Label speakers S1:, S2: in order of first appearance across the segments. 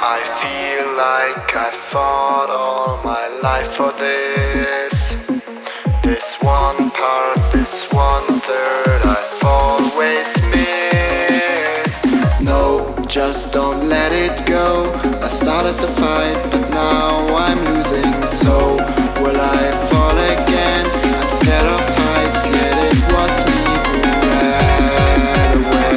S1: I feel like I fought all my life for this. This one part, this one third I've always missed. No, just don't let it go. I started the fight, but now I'm losing. So will I fall again? I'm scared of heights, yet it was me who ran away.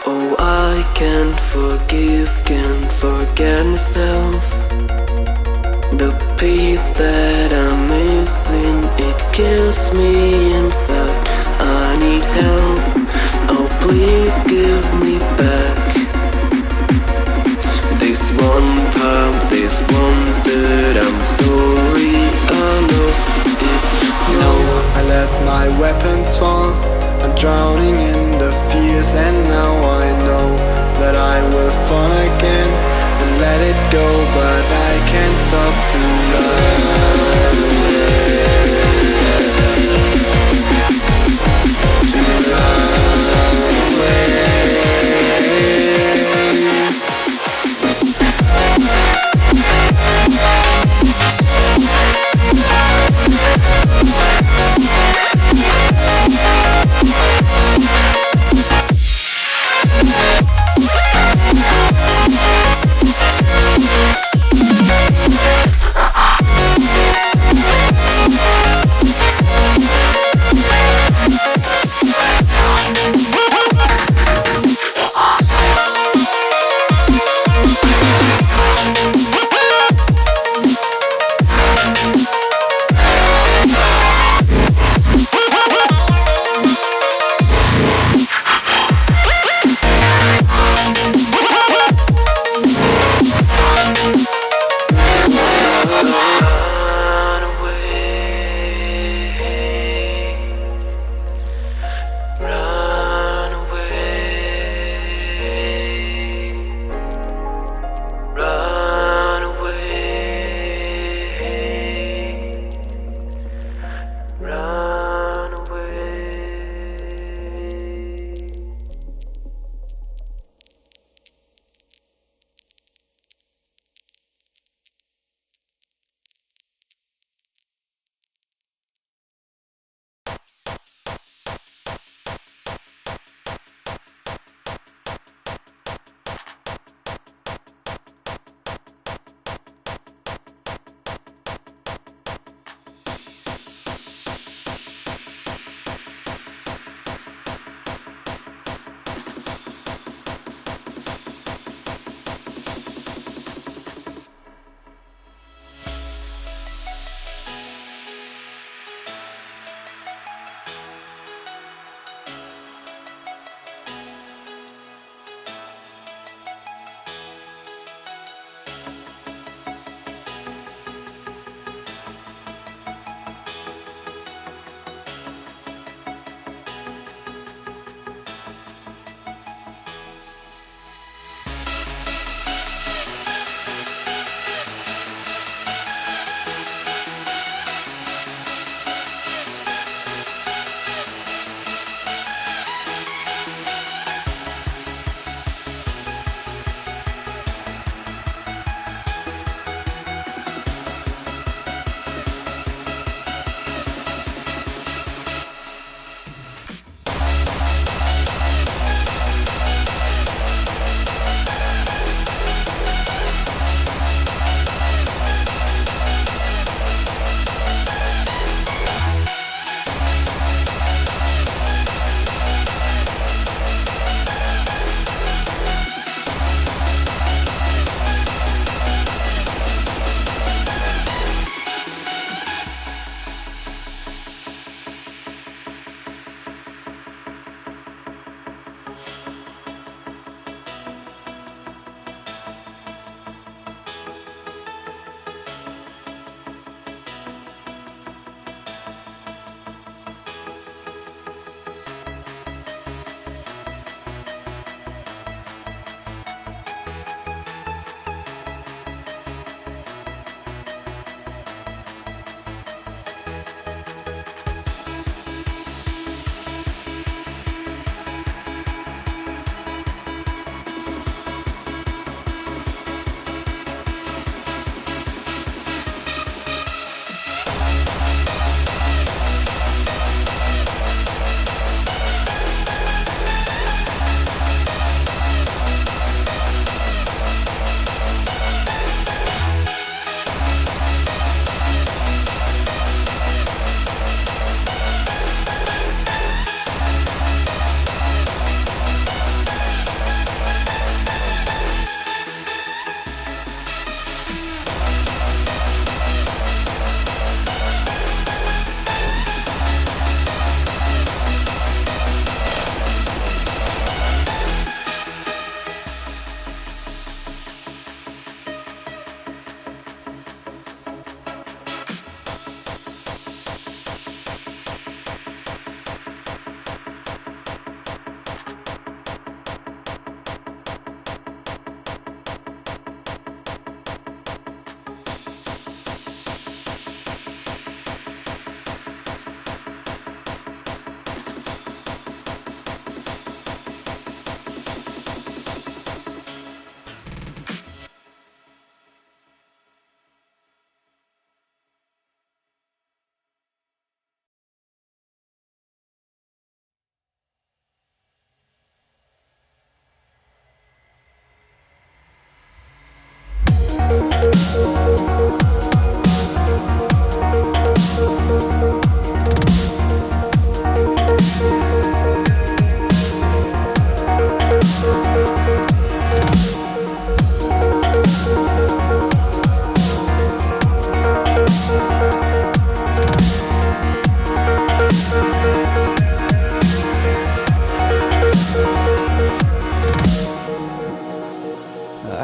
S2: Oh, I can't forget myself. The peace that I'm missing, it kills me inside. I need help, oh please give me back this one part, this one third. I'm sorry I lost it.
S1: No, I let my weapons fall. I'm drowning in the fears, and now I know that I will fall again and let it go, but I can't stop to run away.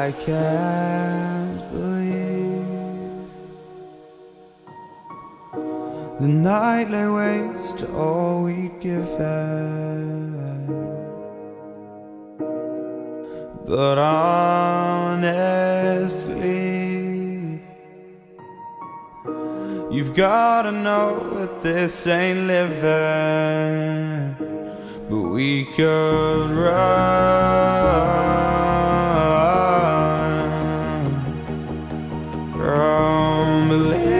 S3: I can't believe the night lay waste to all we'd given. But honestly, you've gotta know that this ain't living. But we could run from Elysium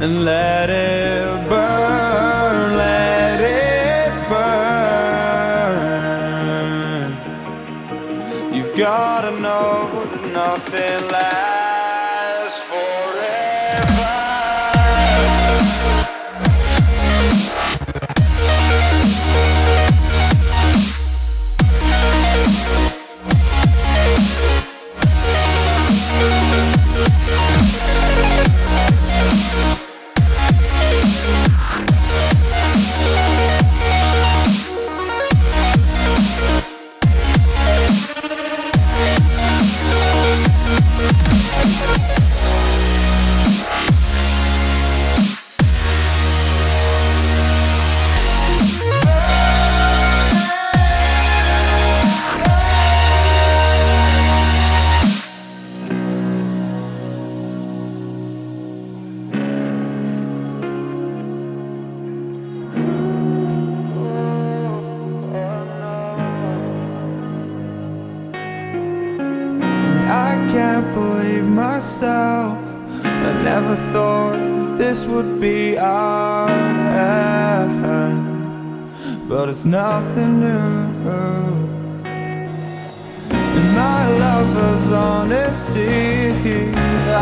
S3: and let it burn, let it burn. You've gotta know that nothing lasts forever. I can't believe myself. I never thought that this would be our end, but it's nothing new. And my lover's honesty,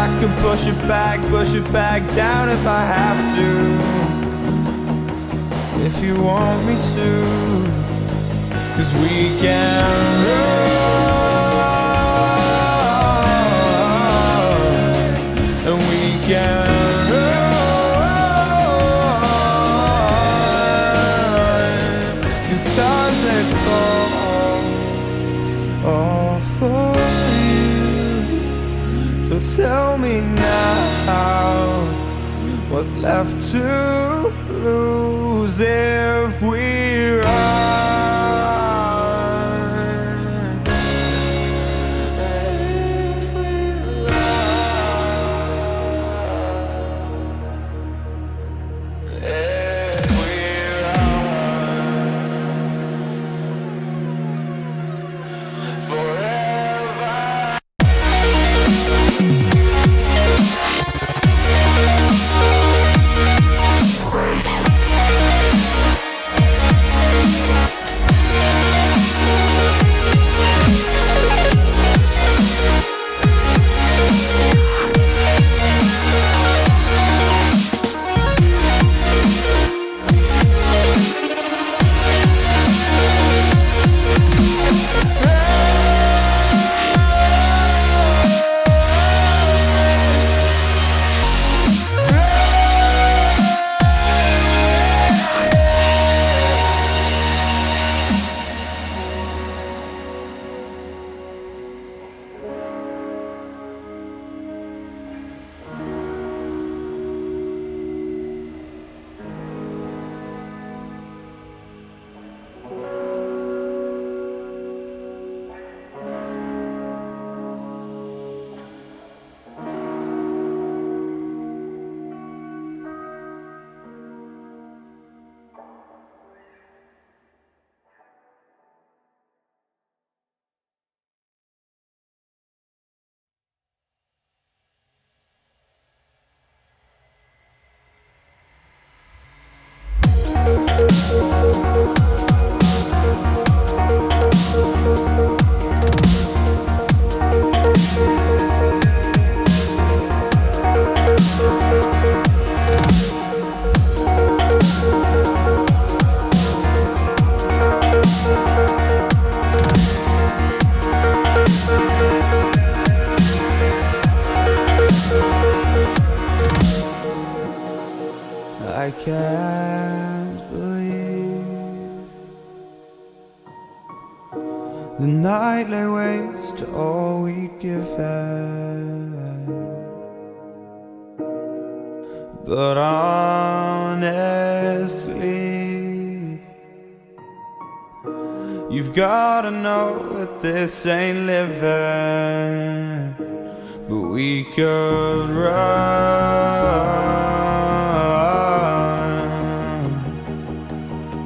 S3: I can push it back down if I have to. If you want me to, 'cause we can run. And we can run. The stars that fall all for you. So tell me now, what's left to lose if we run? I can't believe The night lay waste to all we'd given. But honestly, you've gotta know that this ain't living. But we could run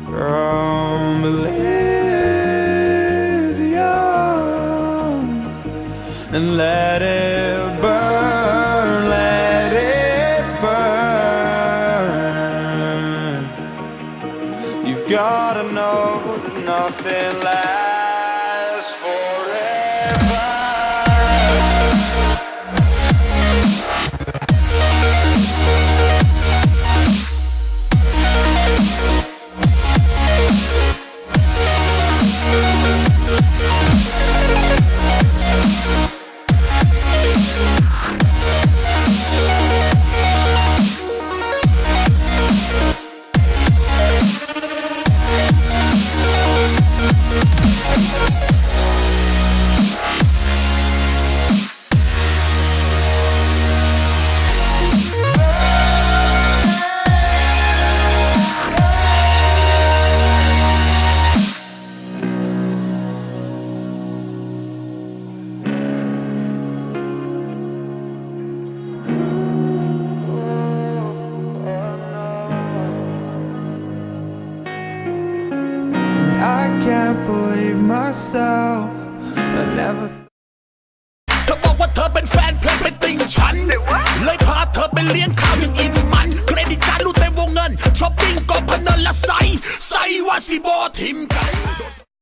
S3: from Elysium and let it burn, let it burn. You've gotta know that nothing lasts forever. I can't believe myself. I never
S4: เธอบอกว่าเธอเป็นแฟนเพลงเป็นติ่งฉันเลยพาเธอไปเลี้ยงข้าวอย่างอิ่มมันเครดิตการ์ดรูดเต็มวงเงินช้อปปิ้งก็พนันละไซว่าสิบอทิมกัน